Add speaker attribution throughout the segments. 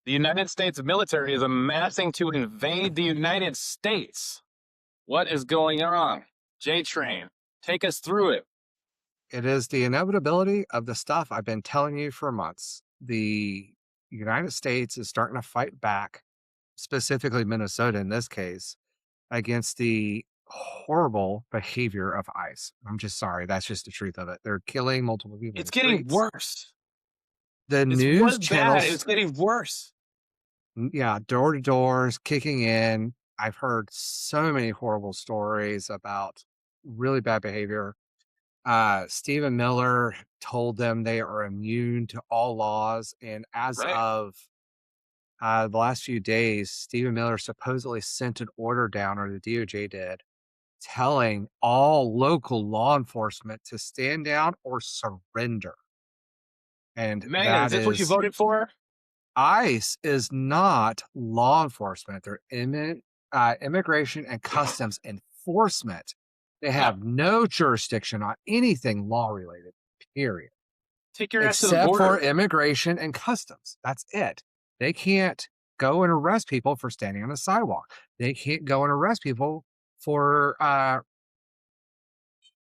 Speaker 1: The United States military is amassing to invade the United States. What is going on? J-Train, take us through it.
Speaker 2: It is the inevitability of the stuff I've been telling you for months. The United States is starting to fight back, specifically Minnesota in this case, against the horrible behavior of ICE. I'm just sorry. That's just the truth of it. They're killing multiple people in
Speaker 1: It's
Speaker 2: the
Speaker 1: getting
Speaker 2: streets.
Speaker 1: worse.
Speaker 2: The
Speaker 1: It
Speaker 2: news
Speaker 1: was bad.
Speaker 2: channels,
Speaker 1: It's getting worse.
Speaker 2: yeah, door to doors, kicking in. I've heard so many horrible stories about really bad behavior. Stephen Miller told them they are immune to all laws. And as
Speaker 1: Right.
Speaker 2: of the last few days, Stephen Miller supposedly sent an order down, or the DOJ did, telling all local law enforcement to stand down or surrender. And
Speaker 1: Man, is
Speaker 2: that
Speaker 1: this what you
Speaker 2: is
Speaker 1: voted for?
Speaker 2: ICE is not law enforcement. They're immigration and customs enforcement. They
Speaker 1: Yeah.
Speaker 2: have no jurisdiction on anything law related, period,
Speaker 1: Take your ass to the
Speaker 2: except for
Speaker 1: border.
Speaker 2: immigration and customs. That's it. They can't go and arrest people for standing on the sidewalk. They can't go and arrest people for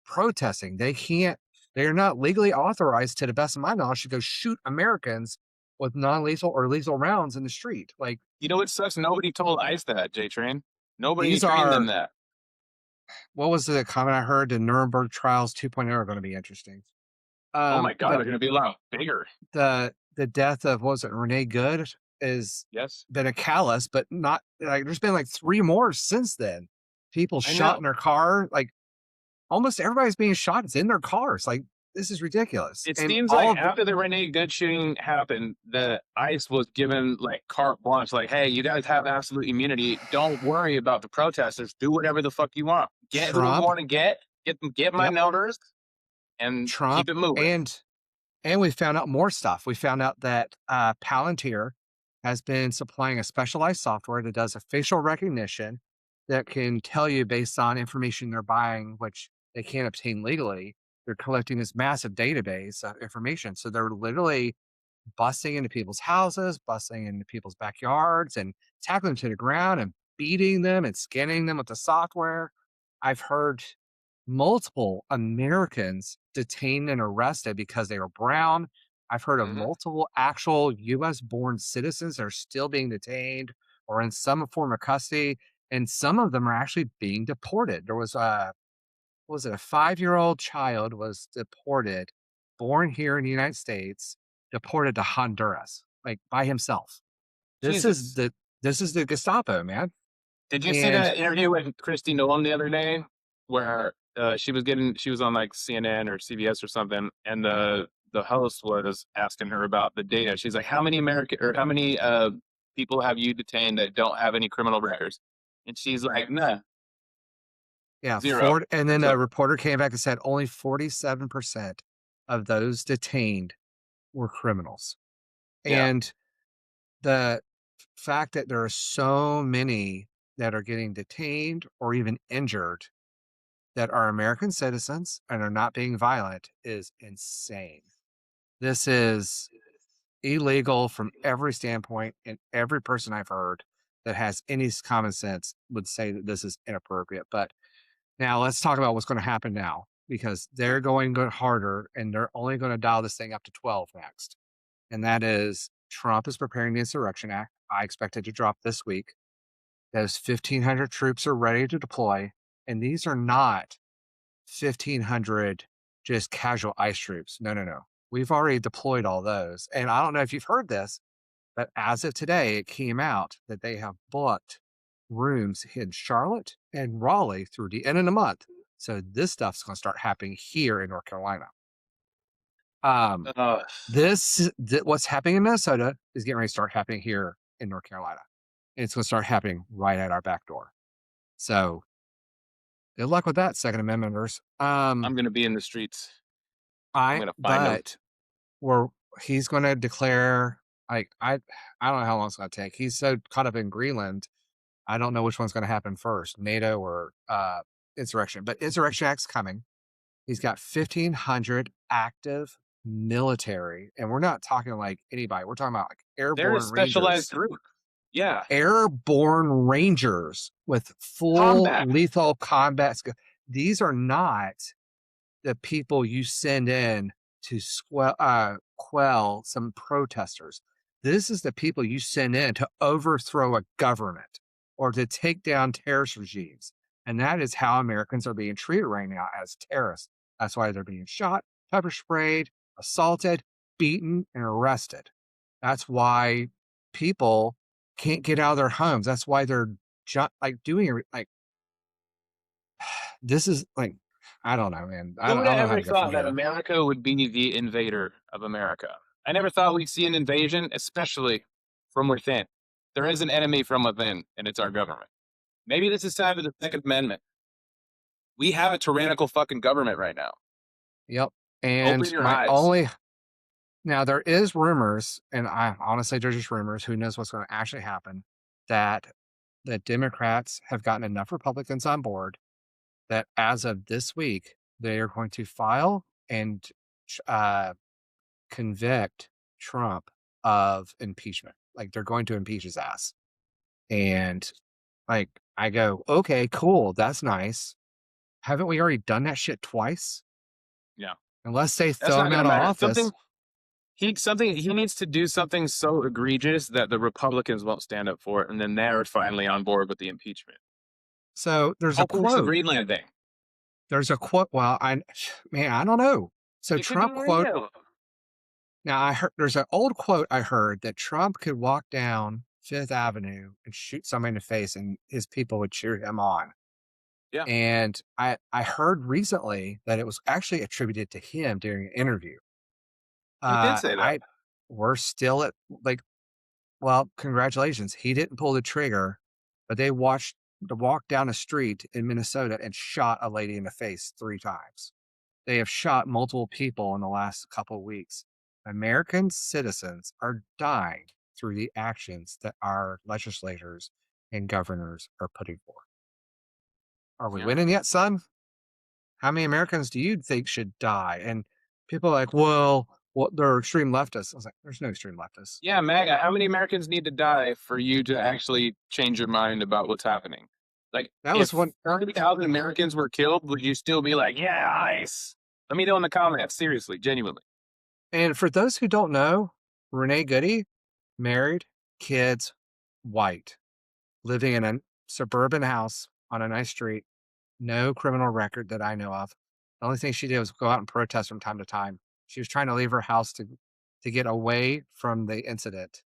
Speaker 2: protesting. They're not legally authorized, to the best of my knowledge, to go shoot Americans with non-lethal or lethal rounds in the street. Like,
Speaker 1: You know what sucks? Nobody told ICE that, J-Train. Nobody
Speaker 2: these
Speaker 1: trained them
Speaker 2: are,
Speaker 1: that.
Speaker 2: what was the comment I heard? The Nuremberg trials 2.0 are going to be interesting.
Speaker 1: Oh my God,
Speaker 2: But
Speaker 1: they're going to be a lot bigger.
Speaker 2: the death of, what was it, Renee Good is
Speaker 1: Yes,
Speaker 2: been a callous, but not like, there's been like 3 more since then. People
Speaker 1: I
Speaker 2: shot
Speaker 1: know.
Speaker 2: in their car. Like, almost everybody's being shot. It's in their cars. Like, this is ridiculous.
Speaker 1: It
Speaker 2: And
Speaker 1: seems
Speaker 2: all
Speaker 1: like
Speaker 2: of the,
Speaker 1: after the Renee Good shooting happened, the ICE was given like carte blanche, like, hey, you guys have absolute immunity. Don't worry about the protesters. Do whatever the fuck you want. Get who you
Speaker 2: Trump,
Speaker 1: want to get my
Speaker 2: yep,
Speaker 1: numbers, and keep
Speaker 2: Trump,
Speaker 1: it moving.
Speaker 2: and we found out more stuff. We found out that Palantir has been supplying a specialized software that does a facial recognition that can tell you, based on information they're buying, which they can't obtain legally. They're collecting this massive database of information. So they're literally busting into people's houses, busting into people's backyards, and tackling them to the ground and beating them and scanning them with the software. I've heard multiple Americans detained and arrested because they were brown. I've heard of
Speaker 1: Hmm.
Speaker 2: multiple actual US born citizens that are still being detained or in some form of custody. And some of them are actually being deported. There was what was it, a 5-year-old child was deported, born here in the United States, deported to Honduras, like by himself. This is
Speaker 1: Jesus.
Speaker 2: the this is the Gestapo, man.
Speaker 1: Did you see
Speaker 2: And
Speaker 1: that interview with Christy Nolan the other day, where she was on like CNN or CBS or something, and the host was asking her about the data. She's like, "How many American or how many people have you detained that don't have any criminal records?" And she's like, "Nah,
Speaker 2: yeah,
Speaker 1: zero."
Speaker 2: and then
Speaker 1: So
Speaker 2: a reporter came back and said only 47% of those detained were criminals.
Speaker 1: yeah,
Speaker 2: And the fact that there are so many that are getting detained or even injured that are American citizens and are not being violent is insane. This is illegal from every standpoint, and every person I've heard that has any common sense would say that this is inappropriate. But now let's talk about what's going to happen now, because they're going to go harder and they're only going to dial this thing up to 12 next. And that is, Trump is preparing the Insurrection Act. I expect it to drop this week. Those 1,500 troops are ready to deploy. And these are not 1,500 just casual ICE troops. No, no, no. We've already deployed all those. And I don't know if you've heard this, but as of today, it came out that they have booked rooms in Charlotte and Raleigh through the end of the month. So this stuff's going to start happening here in North Carolina. Um,
Speaker 1: uh,
Speaker 2: what's happening in Minnesota is getting ready to start happening here in North Carolina. And it's going to start happening right at our back door. So good luck with that, Second Amendmenters.
Speaker 1: I'm gonna be in the streets. I'm gonna find them.
Speaker 2: But we're he's going to declare, like, I don't know how long it's going to take. He's so caught up in Greenland. I don't know which one's going to happen first, NATO or insurrection. But Insurrection Act's coming. He's got 1,500 active military, and we're not talking like anybody. We're talking about like
Speaker 1: They're a
Speaker 2: airborne
Speaker 1: specialized
Speaker 2: rangers,
Speaker 1: group. Yeah.
Speaker 2: airborne rangers with full
Speaker 1: Combat.
Speaker 2: lethal combat skill. These are not the people you send in to quell some protesters. This is the people you send in to overthrow a government or to take down terrorist regimes. And that is how Americans are being treated right now as terrorists. That's why they're being shot, pepper sprayed, assaulted, beaten, and arrested. That's why people can't get out of their homes. That's why they're like doing like this is like I don't know, man.
Speaker 1: Who
Speaker 2: I
Speaker 1: would have
Speaker 2: don't know how
Speaker 1: ever
Speaker 2: to go from
Speaker 1: thought that
Speaker 2: here.
Speaker 1: America would be the invader of America? I never thought we'd see an invasion, especially from within. There is an enemy from within, and it's our government. Maybe this is time of the Second Amendment. We have a tyrannical fucking government right now.
Speaker 2: Yep.
Speaker 1: Open
Speaker 2: And
Speaker 1: your
Speaker 2: my
Speaker 1: eyes.
Speaker 2: only now there is rumors, and I honestly they're just rumors. Who knows what's going to actually happen? That the Democrats have gotten enough Republicans on board that as of this week they are going to file and uh, convict Trump of impeachment. Like they're going to impeach his ass. And like I go, okay, cool, that's nice. Haven't we already done that shit twice?
Speaker 1: Yeah,
Speaker 2: Unless they
Speaker 1: that's
Speaker 2: throw
Speaker 1: not
Speaker 2: him
Speaker 1: going to
Speaker 2: out of
Speaker 1: matter.
Speaker 2: office.
Speaker 1: He needs to do something so egregious that the Republicans won't stand up for it, and then they're finally on board with the impeachment.
Speaker 2: So there's a
Speaker 1: Help finish the
Speaker 2: quote.
Speaker 1: Greenland thing.
Speaker 2: There's a quote. Well, man, I don't know. So
Speaker 1: It could be
Speaker 2: Trump quote.
Speaker 1: real.
Speaker 2: Now I heard there's an old quote I heard that Trump could walk down Fifth Avenue and shoot somebody in the face, and his people would cheer him on.
Speaker 1: Yeah,
Speaker 2: And I heard recently that it was actually attributed to him during an interview.
Speaker 1: he did say that.
Speaker 2: I We're still at like, well, congratulations. He didn't pull the trigger, but they watched the walk down a street in Minnesota and shot a lady in the face 3 times. They have shot multiple people in the last couple of weeks. American citizens are dying through the actions that our legislators and governors are putting forth. Are we
Speaker 1: Yeah.
Speaker 2: winning yet, son? How many Americans do you think should die? And people are like, well, they're extreme leftists. I was like, there's no extreme leftists.
Speaker 1: Yeah, MAGA, how many Americans need to die for you to actually change your mind about what's happening? Like,
Speaker 2: That was
Speaker 1: if
Speaker 2: one.
Speaker 1: 30,000 Americans were killed, would you still be like, yeah, ice? Let me know in the comments. Seriously, genuinely.
Speaker 2: And for those who don't know, Renee Goody, married, kids, white, living in a suburban house on a nice street, no criminal record that I know of. The only thing she did was go out and protest from time to time. She was trying to leave her house to get away from the incident.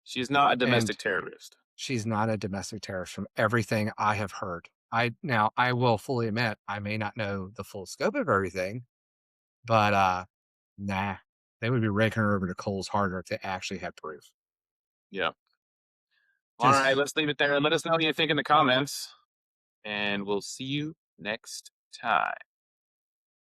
Speaker 1: She's not a
Speaker 2: And
Speaker 1: domestic terrorist.
Speaker 2: she's not a domestic terrorist from everything I have heard. I will fully admit I may not know the full scope of everything, but nah, they would be raking her over the coals harder if they actually had proof.
Speaker 1: Yeah. All right,
Speaker 2: Just
Speaker 1: let's leave it there. Let us know what you think in the comments, and we'll see you next time.